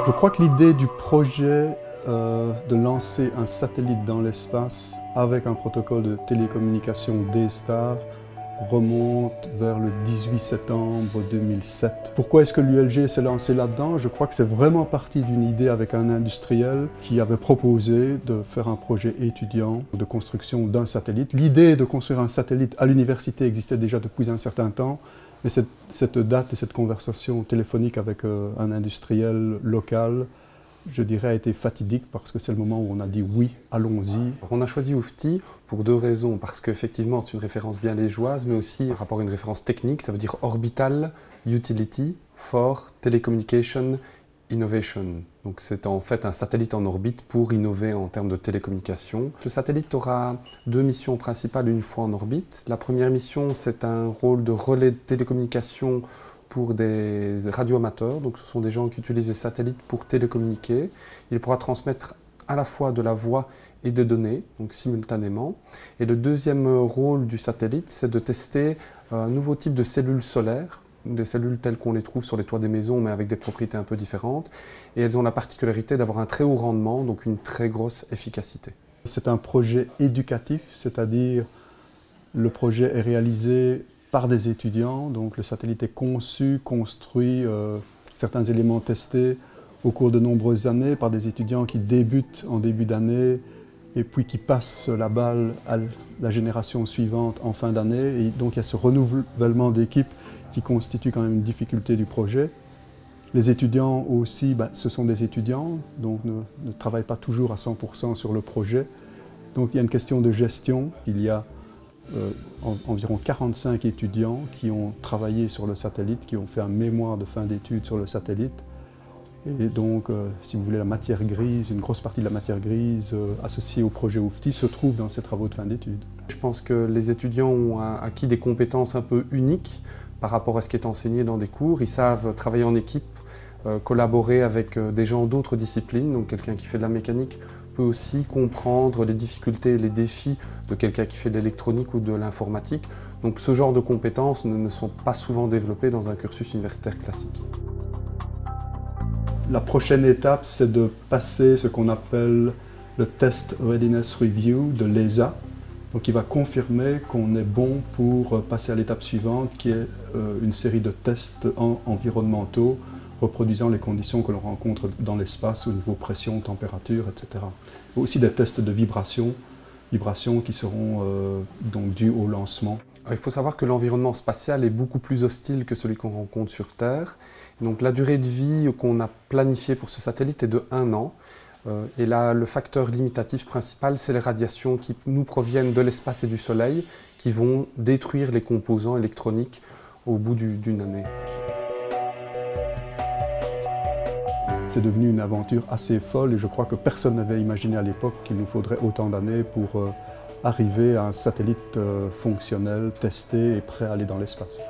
Je crois que l'idée du projet de lancer un satellite dans l'espace avec un protocole de télécommunication D-Star remonte vers le 18 septembre 2007. Pourquoi est-ce que l'ULG s'est lancé là-dedans? Je crois que c'est vraiment parti d'une idée avec un industriel qui avait proposé de faire un projet étudiant de construction d'un satellite. L'idée de construire un satellite à l'université existait déjà depuis un certain temps, mais cette date et cette conversation téléphonique avec un industriel local, je dirais, a été fatidique parce que c'est le moment où on a dit oui, allons-y. On a choisi Oufti pour deux raisons, parce qu'effectivement c'est une référence bien liégeoise, mais aussi par rapport à une référence technique, ça veut dire Orbital Utility for Telecommunication Innovation. Donc c'est en fait un satellite en orbite pour innover en termes de télécommunication. Le satellite aura deux missions principales une fois en orbite. La première mission, c'est un rôle de relais de télécommunication pour des radioamateurs, donc ce sont des gens qui utilisent les satellites pour télécommuniquer. Il pourra transmettre à la fois de la voix et des données, donc simultanément. Et le deuxième rôle du satellite, c'est de tester un nouveau type de cellules solaires, des cellules telles qu'on les trouve sur les toits des maisons, mais avec des propriétés un peu différentes. Et elles ont la particularité d'avoir un très haut rendement, donc une très grosse efficacité. C'est un projet éducatif, c'est-à-dire le projet est réalisé par des étudiants, donc le satellite est conçu, construit, certains éléments testés au cours de nombreuses années par des étudiants qui débutent en début d'année et puis qui passent la balle à la génération suivante en fin d'année. Et donc il y a ce renouvellement d'équipe qui constitue quand même une difficulté du projet. Les étudiants aussi, ce sont des étudiants, donc ne travaillent pas toujours à 100% sur le projet. Donc il y a une question de gestion. Il y a environ 45 étudiants qui ont travaillé sur le satellite, qui ont fait un mémoire de fin d'études sur le satellite. Et donc, si vous voulez, la matière grise, une grosse partie de la matière grise associée au projet Oufti se trouve dans ces travaux de fin d'études. Je pense que les étudiants ont acquis des compétences un peu uniques par rapport à ce qui est enseigné dans des cours. Ils savent travailler en équipe, collaborer avec des gens d'autres disciplines, donc quelqu'un qui fait de la mécanique peut aussi comprendre les difficultés et les défis de quelqu'un qui fait de l'électronique ou de l'informatique. Donc ce genre de compétences ne sont pas souvent développées dans un cursus universitaire classique. La prochaine étape, c'est de passer ce qu'on appelle le Test Readiness Review de l'ESA. Donc il va confirmer qu'on est bon pour passer à l'étape suivante, qui est une série de tests environnementaux reproduisant les conditions que l'on rencontre dans l'espace au niveau pression, température, etc. Et aussi des tests de vibrations qui seront donc dus au lancement. Il faut savoir que l'environnement spatial est beaucoup plus hostile que celui qu'on rencontre sur Terre. Donc la durée de vie qu'on a planifiée pour ce satellite est de 1 an. Et là, le facteur limitatif principal, c'est les radiations qui nous proviennent de l'espace et du Soleil, qui vont détruire les composants électroniques au bout d'une année. C'est devenu une aventure assez folle et je crois que personne n'avait imaginé à l'époque qu'il nous faudrait autant d'années pour arriver à un satellite fonctionnel, testé et prêt à aller dans l'espace.